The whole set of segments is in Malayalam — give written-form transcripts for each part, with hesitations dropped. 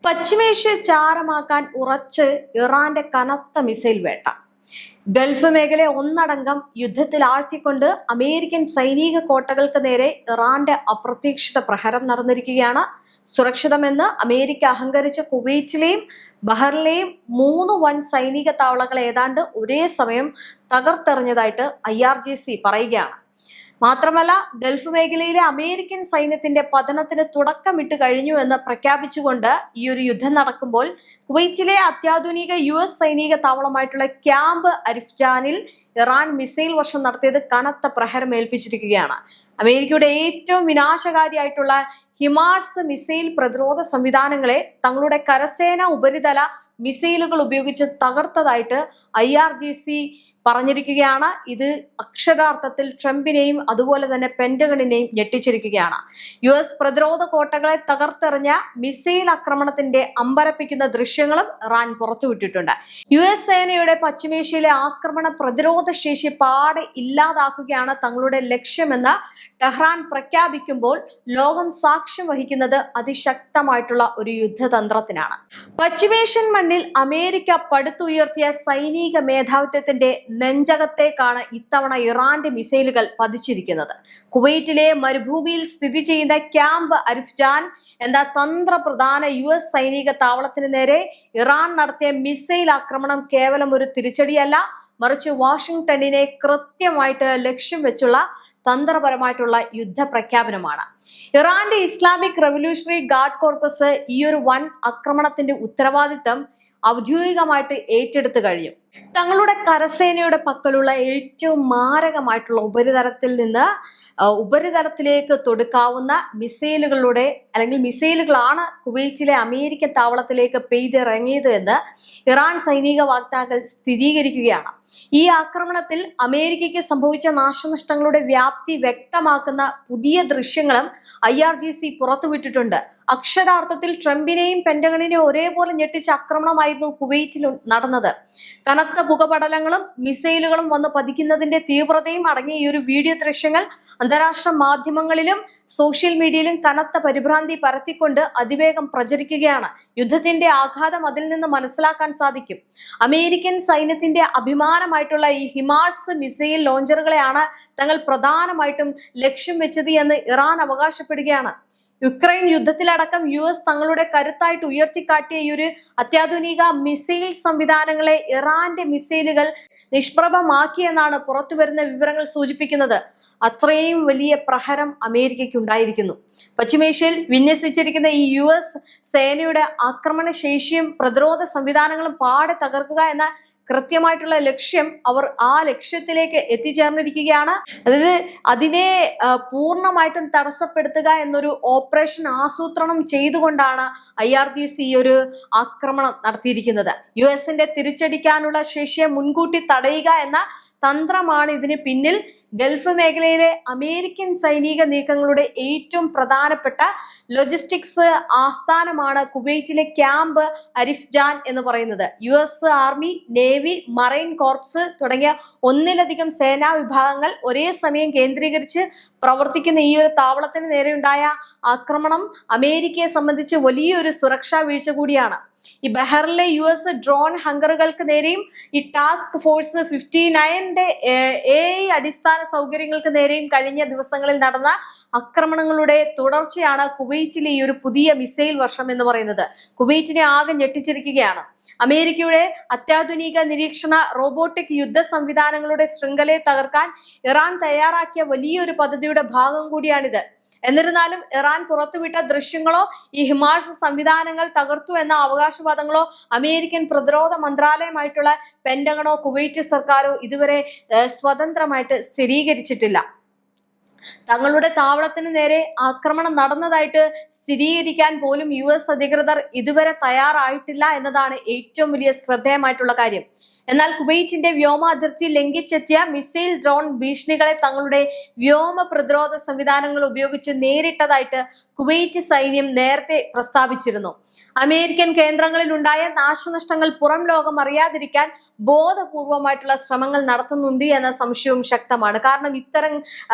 പശ്ചിമേഷ്യ ചാരമാക്കാൻ ഉറച്ച് ഇറാന്റെ കനത്ത മിസൈൽ വേട്ട. ഗൾഫ് മേഖലയെ ഒന്നടങ്കം യുദ്ധത്തിൽ ആഴ്ത്തിക്കൊണ്ട് അമേരിക്കൻ സൈനിക കോട്ടകൾക്ക് നേരെ ഇറാന്റെ അപ്രതീക്ഷിത പ്രഹരം നടന്നിരിക്കുകയാണ്. സുരക്ഷിതമെന്ന് അമേരിക്ക അഹങ്കരിച്ച കുവൈറ്റിലെയും ബഹറിലെയും 3 വൻ സൈനിക താവളങ്ങൾ ഏതാണ്ട് ഒരേ സമയം തകർത്തെറിഞ്ഞതായിട്ട് IRGC പറയുകയാണ്. മാത്രമല്ല, ഗൾഫ് മേഖലയിലെ അമേരിക്കൻ സൈന്യത്തിന്റെ പതനത്തിന് തുടക്കമിട്ട് കഴിഞ്ഞു എന്ന് പ്രഖ്യാപിച്ചുകൊണ്ട് ഈ ഒരു യുദ്ധം നടക്കുമ്പോൾ കുവൈറ്റിലെ അത്യാധുനിക US സൈനിക താവളമായിട്ടുള്ള ക്യാമ്പ് അരിഫ്ജാനിൽ ഇറാൻ മിസൈൽ വർഷം നടത്തിയത് കനത്ത പ്രഹരം ഏൽപ്പിച്ചിരിക്കുകയാണ്. അമേരിക്കയുടെ ഏറ്റവും വിനാശകാരിയായിട്ടുള്ള ഹിമാർസ് മിസൈൽ പ്രതിരോധ സംവിധാനങ്ങളെ തങ്ങളുടെ കരസേന ഉപരിതല മിസൈലുകൾ ഉപയോഗിച്ച് തകർത്തതായിട്ട് IRGC പറഞ്ഞിരിക്കുകയാണ്. ഇത് അക്ഷരാർത്ഥത്തിൽ ട്രംപിനെയും അതുപോലെ തന്നെ പെന്റഗണിനെയും ഞെട്ടിച്ചിരിക്കുകയാണ്. US പ്രതിരോധ കോട്ടകളെ തകർത്തെറിഞ്ഞ മിസൈൽ ആക്രമണത്തിന്റെ അമ്പരപ്പിക്കുന്ന ദൃശ്യങ്ങളും ഇറാൻ പുറത്തുവിട്ടിട്ടുണ്ട്. US സേനയുടെ പശ്ചിമേഷ്യയിലെ ആക്രമണ പ്രതിരോധ ശേഷി പാടെ ഇല്ലാതാക്കുകയാണ് തങ്ങളുടെ ലക്ഷ്യമെന്ന് ടെഹ്റാൻ പ്രഖ്യാപിക്കുമ്പോൾ ലോകം സാക്ഷ്യം വഹിക്കുന്നത് അതിശക്തമായിട്ടുള്ള ഒരു യുദ്ധതന്ത്രത്തിനാണ്. പശ്ചിമേഷ്യൻ മണ്ണിൽ അമേരിക്ക പടുത്തുയർത്തിയ സൈനിക മേധാവിത്വത്തിന്റെ നെഞ്ചകത്തേക്കാണ് ഇത്തവണ ഇറാന്റെ മിസൈലുകൾ പതിച്ചിരിക്കുന്നത്. കുവൈറ്റിലെ മരുഭൂമിയിൽ സ്ഥിതി ചെയ്യുന്ന ക്യാമ്പ് അരിഫ്ജാൻ എന്ന തന്ത്രപ്രധാന US സൈനിക താവളത്തിന് നേരെ ഇറാൻ നടത്തിയ മിസൈൽ ആക്രമണം കേവലം ഒരു തിരിച്ചടിയല്ല, മറിച്ച് വാഷിംഗ്ടണിനെ കൃത്യമായിട്ട് ലക്ഷ്യം വെച്ചുള്ള തന്ത്രപരമായിട്ടുള്ള യുദ്ധ പ്രഖ്യാപനമാണ്. ഇറാന്റെ ഇസ്ലാമിക് റവല്യൂഷണറി ഗാർഡ് കോർപ്പസ് ഈ ഒരു വൻ ആക്രമണത്തിന്റെ ഉത്തരവാദിത്തം ഔദ്യോഗികമായിട്ട് ഏറ്റെടുത്തു കഴിഞ്ഞു. തങ്ങളുടെ കരസേനയുടെ പക്കലുള്ള ഏറ്റവും മാരകമായിട്ടുള്ള ഉപരിതലത്തിൽ നിന്ന് ഉപരിതലത്തിലേക്ക് തൊടുക്കാവുന്ന മിസൈലുകളുടെ അല്ലെങ്കിൽ മിസൈലുകളാണ് കുവൈറ്റിലെ അമേരിക്കൻ താവളത്തിലേക്ക് പെയ്തിറങ്ങിയത് എന്ന് ഇറാൻ സൈനിക വക്താക്കൾ സ്ഥിരീകരിക്കുകയാണ്. ഈ ആക്രമണത്തിൽ അമേരിക്കയ്ക്ക് സംഭവിച്ച നാശനഷ്ടങ്ങളുടെ വ്യാപ്തി വ്യക്തമാക്കുന്ന പുതിയ ദൃശ്യങ്ങളും IRGC പുറത്തുവിട്ടിട്ടുണ്ട്. അക്ഷരാർത്ഥത്തിൽ ട്രംപിനെയും പെന്റഗണിനെയും ഒരേപോലെ ഞെട്ടിച്ച ആക്രമണമായിരുന്നു കുവൈറ്റിൽ നടന്നത്. കനത്ത പുകപടലങ്ങളും മിസൈലുകളും വന്ന് പതിക്കുന്നതിന്റെ തീവ്രതയും അടങ്ങിയ ഈ ഒരു വീഡിയോ ദൃശ്യങ്ങൾ അന്താരാഷ്ട്ര മാധ്യമങ്ങളിലും സോഷ്യൽ മീഡിയയിലും കനത്ത പരിഭ്രാന്തി പരത്തിക്കൊണ്ട് അതിവേഗം പ്രചരിക്കുകയാണ്. യുദ്ധത്തിന്റെ ആഘാതം അതിൽ നിന്ന് മനസ്സിലാക്കാൻ സാധിക്കും. അമേരിക്കൻ സൈന്യത്തിന്റെ അഭിമാനമായിട്ടുള്ള ഈ ഹിമാർസ് മിസൈൽ ലോഞ്ചറുകളെയാണ് തങ്ങൾ പ്രധാനമായിട്ടും ലക്ഷ്യം വെച്ചത് എന്ന് ഇറാൻ അവകാശപ്പെടുകയാണ്. യുക്രൈൻ യുദ്ധത്തിലടക്കം US തങ്ങളുടെ കരുത്തായിട്ട് ഉയർത്തിക്കാട്ടിയ ഈ ഒരു അത്യാധുനിക മിസൈൽ സംവിധാനങ്ങളെ ഇറാന്റെ മിസൈലുകൾ നിഷ്പ്രഭമാക്കിയെന്നാണ് പുറത്തുവരുന്ന വിവരങ്ങൾ സൂചിപ്പിക്കുന്നത്. അത്രയും വലിയ പ്രഹരം അമേരിക്കയ്ക്ക് ഉണ്ടായിരിക്കുന്നു. പശ്ചിമേഷ്യയിൽ വിന്യസിച്ചിരിക്കുന്ന ഈ US സേനയുടെ ആക്രമണ ശേഷിയും പ്രതിരോധ സംവിധാനങ്ങളും പാടെ തകർക്കുക എന്ന കൃത്യമായിട്ടുള്ള ലക്ഷ്യം അവർ ആ ലക്ഷ്യത്തിലേക്ക് എത്തിച്ചേർന്നിരിക്കുകയാണ്. അതായത് അതിനെ പൂർണ്ണമായിട്ടും തടസ്സപ്പെടുത്തുക എന്നൊരു ഓപ്പറേഷൻ ആസൂത്രണം ചെയ്തുകൊണ്ടാണ് IRGC ഈ ഒരു ആക്രമണം നടത്തിയിരിക്കുന്നത്. US-ന്റെ തിരിച്ചടിക്കാനുള്ള ശേഷിയെ മുൻകൂട്ടി തടയുക എന്ന തന്ത്രമാണ് ഇതിന് പിന്നിൽ. ഗൾഫ് മേഖലയിലെ അമേരിക്കൻ സൈനിക നീക്കങ്ങളുടെ ഏറ്റവും പ്രധാനപ്പെട്ട ലോജിസ്റ്റിക്സ് ആസ്ഥാനമാണ് കുവൈറ്റിലെ ക്യാമ്പ് അരിഫ്ജാൻ എന്ന് പറയുന്നത്. US army, navy, marine corps തുടങ്ങിയ ഒന്നിലധികം സേനാ വിഭാഗങ്ങൾ ഒരേ സമയം കേന്ദ്രീകരിച്ച് പ്രവർത്തിക്കുന്ന ഈ ഒരു താവളത്തിന് നേരെയുണ്ടായ ആക്രമണം അമേരിക്കയെ സംബന്ധിച്ച് വലിയൊരു സുരക്ഷാ വീഴ്ച കൂടിയാണ്. ഈ ബഹറിലെ US ഡ്രോൺ ഹങ്കറുകൾക്ക് നേരെയും ഈ ടാസ്ക് ഫോഴ്സ് 59ന്റെ AI അടിസ്ഥാന സൗകര്യങ്ങൾക്ക് നേരെയും കഴിഞ്ഞ ദിവസങ്ങളിൽ നടന്ന ആക്രമണങ്ങളുടെ തുടർച്ചയാണ് കുവൈറ്റിലെ ഈ ഒരു പുതിയ മിസൈൽ വർഷം എന്ന് പറയുന്നത്. കുവൈറ്റിനെ ആകെ ഞെട്ടിച്ചിരിക്കുകയാണ്. അമേരിക്കയുടെ അത്യാധുനിക നിരീക്ഷണ റോബോട്ടിക് യുദ്ധ സംവിധാനങ്ങളുടെ ശൃംഖലയെ തകർക്കാൻ ഇറാൻ തയ്യാറാക്കിയ വലിയൊരു പദ്ധതിയുടെ ഭാഗം കൂടിയാണിത്. എന്നിരുന്നാലും ഇറാൻ പുറത്തുവിട്ട ദൃശ്യങ്ങളോ ഈ ഹിമാർസ് സംവിധാനങ്ങൾ തകർത്തു എന്ന അവകാശവാദങ്ങളോ അമേരിക്കൻ പ്രതിരോധ മന്ത്രാലയമായിട്ടുള്ള പെന്റഗണോ കുവൈറ്റ് സർക്കാരോ ഇതുവരെ സ്വതന്ത്രമായിട്ട് സ്ഥിരീകരിച്ചിട്ടില്ല. തങ്ങളുടെ താവളത്തിന് നേരെ ആക്രമണം നടന്നതായിട്ട് സ്ഥിരീകരിക്കാൻ പോലും US അധികൃതർ ഇതുവരെ തയ്യാറായിട്ടില്ല എന്നതാണ് ഏറ്റവും വലിയ ശ്രദ്ധേയമായിട്ടുള്ള കാര്യം. എന്നാൽ കുവൈറ്റിന്റെ വ്യോമാതിർത്തി ലംഘിച്ചെത്തിയ മിസൈൽ ഡ്രോൺ ഭീഷണികളെ തങ്ങളുടെ വ്യോമ പ്രതിരോധ സംവിധാനങ്ങൾ ഉപയോഗിച്ച് നേരിട്ടതായിട്ട് കുവൈറ്റ് സൈന്യം നേരത്തെ പ്രസ്താവിച്ചിരുന്നു. അമേരിക്കൻ കേന്ദ്രങ്ങളിൽ ഉണ്ടായ നാശനഷ്ടങ്ങൾ പുറം ലോകം അറിയാതിരിക്കാൻ ബോധപൂർവമായിട്ടുള്ള ശ്രമങ്ങൾ നടത്തുന്നുണ്ട് എന്ന സംശയവും ശക്തമാണ്. കാരണം ഇത്തരം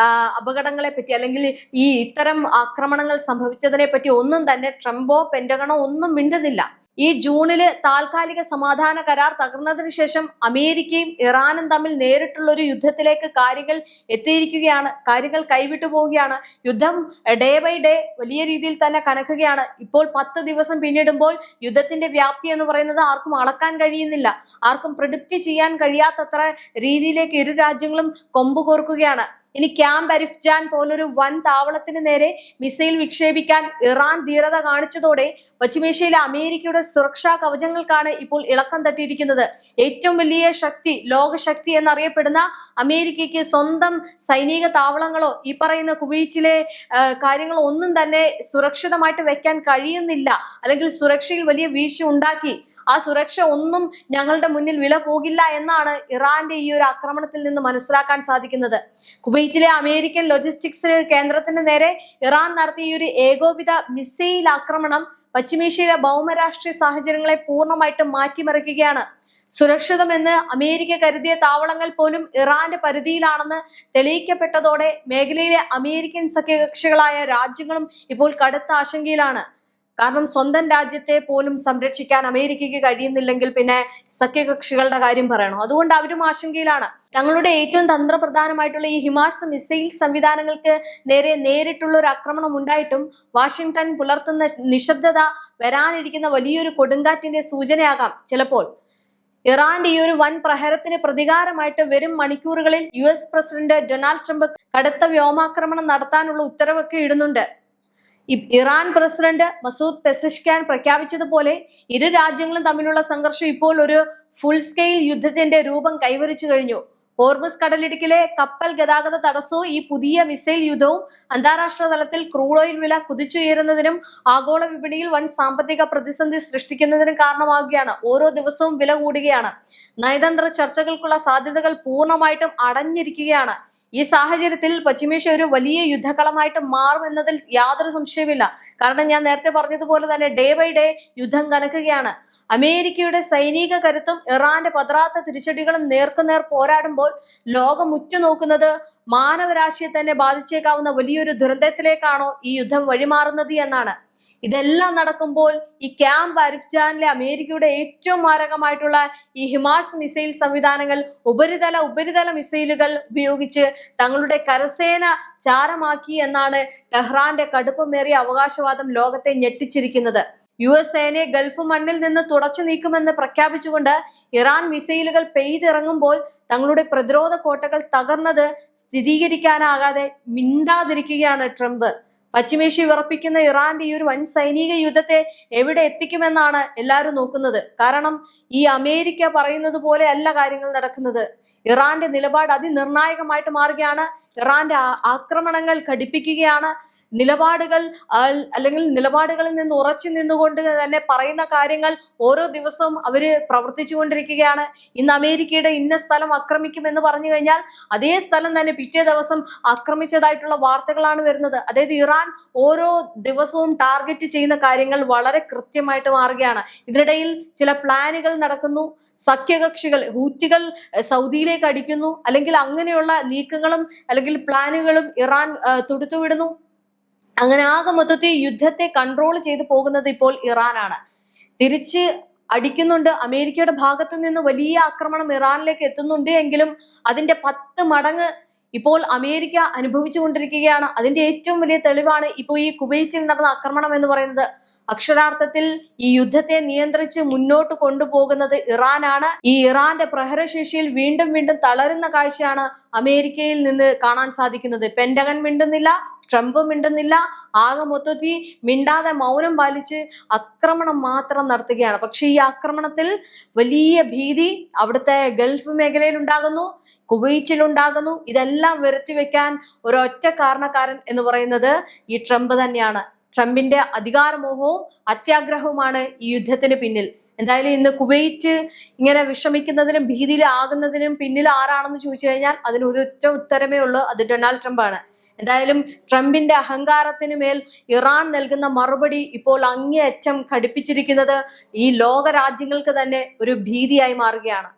അപകടങ്ങളെ പറ്റി അല്ലെങ്കിൽ ഇത്തരം ആക്രമണങ്ങൾ സംഭവിച്ചതിനെ പറ്റി ഒന്നും തന്നെ ട്രംപോ പെന്റഗണോ ഒന്നും മിണ്ടുന്നില്ല. ഈ ജൂണില് താൽക്കാലിക സമാധാന കരാർ തകർന്നതിന് ശേഷം അമേരിക്കയും ഇറാനും തമ്മിൽ നേരിട്ടുള്ള ഒരു യുദ്ധത്തിലേക്ക് കാര്യങ്ങൾ എത്തിയിരിക്കുകയാണ്. കാര്യങ്ങൾ കൈവിട്ടു പോവുകയാണ്. യുദ്ധം ഡേ ബൈ ഡേ വലിയ രീതിയിൽ തന്നെ കനക്കുകയാണ്. ഇപ്പോൾ 10 ദിവസം പിന്നിടുമ്പോൾ യുദ്ധത്തിന്റെ വ്യാപ്തി എന്ന് പറയുന്നത് ആർക്കും അളക്കാൻ കഴിയുന്നില്ല. ആർക്കും പ്രിഡിക്റ്റ് ചെയ്യാൻ കഴിയാത്തത്ര രീതിയിലേക്ക് ഇരു രാജ്യങ്ങളും കൊമ്പ് കോർക്കുകയാണ്. ഇനി ക്യാമ്പ് അരിഫ്ജാൻ പോലൊരു വൻ താവളത്തിന് നേരെ മിസൈൽ വിക്ഷേപിക്കാൻ ഇറാൻ ധീരത കാണിച്ചതോടെ പശ്ചിമേഷ്യയിലെ അമേരിക്കയുടെ സുരക്ഷാ കവചങ്ങൾക്കാണ് ഇപ്പോൾ ഇളക്കം തട്ടിയിരിക്കുന്നത്. ഏറ്റവും വലിയ ശക്തി, ലോകശക്തി എന്നറിയപ്പെടുന്ന അമേരിക്കയ്ക്ക് സ്വന്തം സൈനിക താവളങ്ങളോ ഈ പറയുന്ന കുവൈറ്റിലെ കാര്യങ്ങളോ ഒന്നും തന്നെ സുരക്ഷിതമായിട്ട് വെക്കാൻ കഴിയുന്നില്ല. അല്ലെങ്കിൽ സുരക്ഷയിൽ വലിയ വീഴ്ച ഉണ്ടാക്കി. ആ സുരക്ഷ ഒന്നും ഞങ്ങളുടെ മുന്നിൽ വില പോകില്ല എന്നാണ് ഇറാന്റെ ഈ ഒരു ആക്രമണത്തിൽ നിന്ന് മനസ്സിലാക്കാൻ സാധിക്കുന്നത്. കുവൈറ്റിലെ അമേരിക്കൻ ലോജിസ്റ്റിക്സ് കേന്ദ്രത്തിന് നേരെ ഇറാൻ നടത്തിയ ഈ ഒരു ഏകോപിത മിസൈൽ ആക്രമണം പശ്ചിമേഷ്യയിലെ ഭൗമരാഷ്ട്രീയ സാഹചര്യങ്ങളെ പൂർണ്ണമായിട്ടും മാറ്റിമറിക്കുകയാണ്. സുരക്ഷിതമെന്ന് അമേരിക്ക കരുതിയ താവളങ്ങൾ പോലും ഇറാന്റെ പരിധിയിലാണെന്ന് തെളിയിക്കപ്പെട്ടതോടെ മേഖലയിലെ അമേരിക്കൻ സഖ്യകക്ഷികളായ രാജ്യങ്ങളും ഇപ്പോൾ കടുത്ത ആശങ്കയിലാണ്. കാരണം സ്വന്തം രാജ്യത്തെ പോലും സംരക്ഷിക്കാൻ അമേരിക്കയ്ക്ക് കഴിയുന്നില്ലെങ്കിൽ പിന്നെ സഖ്യകക്ഷികളുടെ കാര്യം പറയണോ? അതുകൊണ്ട് അവരും ആശങ്കയിലാണ്. തങ്ങളുടെ ഏറ്റവും തന്ത്രപ്രധാനമായിട്ടുള്ള ഈ ഹിമാസ് മിസൈൽ സംവിധാനങ്ങൾക്ക് നേരെ നേരിട്ടുള്ള ഒരു ആക്രമണം ഉണ്ടായിട്ടും വാഷിംഗ്ടൺ പുലർത്തുന്ന നിശബ്ദത വരാനിരിക്കുന്ന വലിയൊരു കൊടുങ്കാറ്റിന്റെ സൂചനയാകാം ചിലപ്പോൾ. ഇറാന്റെ ഈ ഒരു വൻ പ്രഹരത്തിന് പ്രതികാരമായിട്ട് വരും മണിക്കൂറുകളിൽ US പ്രസിഡന്റ് ഡൊണാൾഡ് ട്രംപ് കടുത്ത വ്യോമാക്രമണം നടത്താനുള്ള ഉത്തരവൊക്കെ ഇടുന്നുണ്ട്. ഇറാൻ പ്രസിഡന്റ് മസൂദ് പെസഷ്ക്യാൻ പ്രഖ്യാപിച്ചതുപോലെ ഇരു രാജ്യങ്ങളും തമ്മിലുള്ള സംഘർഷം ഇപ്പോൾ ഒരു ഫുൾ സ്കെയിൽ യുദ്ധത്തിന്റെ രൂപം കൈവരിച്ചു കഴിഞ്ഞു. ഹോർമുസ് കടലിടുക്കിലെ കപ്പൽ ഗതാഗത തടസ്സവും ഈ പുതിയ മിസൈൽ യുദ്ധവും അന്താരാഷ്ട്ര തലത്തിൽ ക്രൂഡ് ഓയിൽ വില കുതിച്ചുയരുന്നതിനും ആഗോള വിപണിയിൽ വൻ സാമ്പത്തിക പ്രതിസന്ധി സൃഷ്ടിക്കുന്നതിനും കാരണമാവുകയാണ്. ഓരോ ദിവസവും വില കൂടുകയാണ്. നയതന്ത്ര ചർച്ചകൾക്കുള്ള സാധ്യതകൾ പൂർണ്ണമായിട്ടും അടഞ്ഞിരിക്കുകയാണ്. ഈ സാഹചര്യത്തിൽ പശ്ചിമേഷ്യ ഒരു വലിയ യുദ്ധകളമായിട്ട് മാറുമെന്നതിൽ യാതൊരു സംശയമില്ല. കാരണം ഞാൻ നേരത്തെ പറഞ്ഞതുപോലെ തന്നെ ഡേ ബൈ ഡേ യുദ്ധം കനക്കുകയാണ്. അമേരിക്കയുടെ സൈനിക കരുത്തും ഇറാന്റെ പതറാത്ത തിരിച്ചടികളും നേർക്കുനേർ പോരാടുമ്പോൾ ലോകം ഉറ്റുനോക്കുന്നത് മാനവരാശിയെ തന്നെ ബാധിച്ചേക്കാവുന്ന വലിയൊരു ദുരന്തത്തിലേക്കാണോ ഈ യുദ്ധം വഴിമാറുന്നത് എന്നാണ്. ഇതെല്ലാം നടക്കുമ്പോൾ ഈ ക്യാമ്പ് അരിഫ്ജാനിലെ അമേരിക്കയുടെ ഏറ്റവും മാരകമായിട്ടുള്ള ഈ ഹിമാസ് മിസൈൽ സംവിധാനങ്ങൾ ഉപരിതല മിസൈലുകൾ ഉപയോഗിച്ച് തങ്ങളുടെ കരസേന ചാരമാക്കി എന്നാണ് ടെഹ്റാന്റെ കടുപ്പമേറിയ അവകാശവാദം ലോകത്തെ ഞെട്ടിച്ചിരിക്കുന്നത്. US സേനയെ ഗൾഫ് മണ്ണിൽ നിന്ന് തുടച്ചു നീക്കുമെന്ന് പ്രഖ്യാപിച്ചുകൊണ്ട് ഇറാൻ മിസൈലുകൾ പെയ്തിറങ്ങുമ്പോൾ തങ്ങളുടെ പ്രതിരോധ കോട്ടകൾ തകർന്നത് സ്ഥിരീകരിക്കാനാകാതെ മിണ്ടാതിരിക്കുകയാണ് ട്രംപ്. പശ്ചിമേഷ്യ വിറപ്പിക്കുന്ന ഇറാന്റെ ഈ ഒരു വൻ സൈനിക യുദ്ധത്തെ എവിടെ എത്തിക്കുമെന്നാണ് എല്ലാവരും നോക്കുന്നത്. കാരണം ഈ അമേരിക്ക പറയുന്നത് പോലെ അല്ല കാര്യങ്ങൾ നടക്കുന്നത്. ഇറാന്റെ നിലപാട് അതിനിർണായകമായിട്ട് മാറുകയാണ്. ഇറാന്റെ ആക്രമണങ്ങൾ ഘടിപ്പിക്കുകയാണ്. നിലപാടുകളിൽ നിന്ന് ഉറച്ചു നിന്നുകൊണ്ട് തന്നെ പറയുന്ന കാര്യങ്ങൾ ഓരോ ദിവസവും അവര് പ്രവർത്തിച്ചുകൊണ്ടിരിക്കുകയാണ്. ഇന്ന് അമേരിക്കയുടെ ഇന്ന സ്ഥലം ആക്രമിക്കുമെന്ന് പറഞ്ഞു കഴിഞ്ഞാൽ അതേ സ്ഥലം തന്നെ പിറ്റേ ദിവസം ആക്രമിച്ചതായിട്ടുള്ള വാർത്തകളാണ് വരുന്നത്. അതായത് ഇറാൻ ഓരോ ദിവസവും ടാർഗറ്റ് ചെയ്യുന്ന കാര്യങ്ങൾ വളരെ കൃത്യമായിട്ട് മാറുകയാണ്. ഇതിനിടയിൽ ചില പ്ലാനുകൾ നടക്കുന്നു. സഖ്യകക്ഷികൾ ഹൂത്തികൾ സൗദിയിലേക്ക് അടിക്കുന്നു. അല്ലെങ്കിൽ അങ്ങനെയുള്ള നീക്കങ്ങളും അല്ലെങ്കിൽ പ്ലാനുകളും ഇറാൻ തൊടുത്തുവിടുന്നു. അങ്ങനെ ആകെ മൊത്തത്തിൽ യുദ്ധത്തെ കൺട്രോൾ ചെയ്തു പോകുന്നത് ഇപ്പോൾ ഇറാനാണ്. തിരിച്ച് അടിക്കുന്നുണ്ട്. അമേരിക്കയുടെ ഭാഗത്ത് നിന്ന് വലിയ ആക്രമണം ഇറാനിലേക്ക് എത്തുന്നുണ്ട് എങ്കിലും അതിന്റെ 10 മടങ്ങ് ഇപ്പോൾ അമേരിക്ക അനുഭവിച്ചുകൊണ്ടിരിക്കുകയാണ്. അതിന്റെ ഏറ്റവും വലിയ തെളിവാണ് ഇപ്പോൾ ഈ കുവൈറ്റിൽ നടന്ന ആക്രമണം എന്ന് പറയുന്നത്. അക്ഷരാർത്ഥത്തിൽ ഈ യുദ്ധത്തെ നിയന്ത്രിച്ച് മുന്നോട്ട് കൊണ്ടുപോകുന്നത് ഇറാനാണ്. ഈ ഇറാന്റെ പ്രഹരശേഷിയിൽ വീണ്ടും തളരുന്ന കാഴ്ചയാണ് അമേരിക്കയിൽ നിന്ന് കാണാൻ സാധിക്കുന്നത്. പെന്റഗൺ മിണ്ടുന്നില്ല, ട്രംപ് മിണ്ടുന്നില്ല. ആകെ മൊത്തത്തിൽ മിണ്ടാതെ മൗനം പാലിച്ച് ആക്രമണം മാത്രം നടത്തുകയാണ്. പക്ഷെ ഈ ആക്രമണത്തിൽ വലിയ ഭീതി അവിടുത്തെ ഗൾഫ് മേഖലയിൽ ഉണ്ടാകുന്നു, കുവൈറ്റിലുണ്ടാകുന്നു. ഇതെല്ലാം വരുത്തിവെക്കാൻ ഒരൊറ്റ കാരണക്കാരൻ എന്ന് പറയുന്നത് ഈ ട്രംപ് തന്നെയാണ്. ട്രംപിന്റെ അധികാരമോഹവും അത്യാഗ്രഹവുമാണ് ഈ യുദ്ധത്തിന് പിന്നിൽ. എന്തായാലും ഇന്ന് കുവൈറ്റ് ഇങ്ങനെ വിഷമിക്കുന്നതിനും ഭീതിയിലാകുന്നതിനും പിന്നിൽ ആരാണെന്ന് ചോദിച്ചു കഴിഞ്ഞാൽ അതിന് ഒരൊറ്റ ഉത്തരമേ ഉള്ളൂ, അത് ഡൊണാൾഡ് ട്രംപാണ്. എന്തായാലും ട്രംപിന്റെ അഹങ്കാരത്തിന് മേൽ ഇറാൻ നൽകുന്ന മറുപടി ഇപ്പോൾ അങ്ങേയറ്റം ഘടിപ്പിച്ചിരിക്കുന്നത് ഈ ലോക രാജ്യങ്ങൾക്ക് തന്നെ ഒരു ഭീതിയായി മാറുകയാണ്.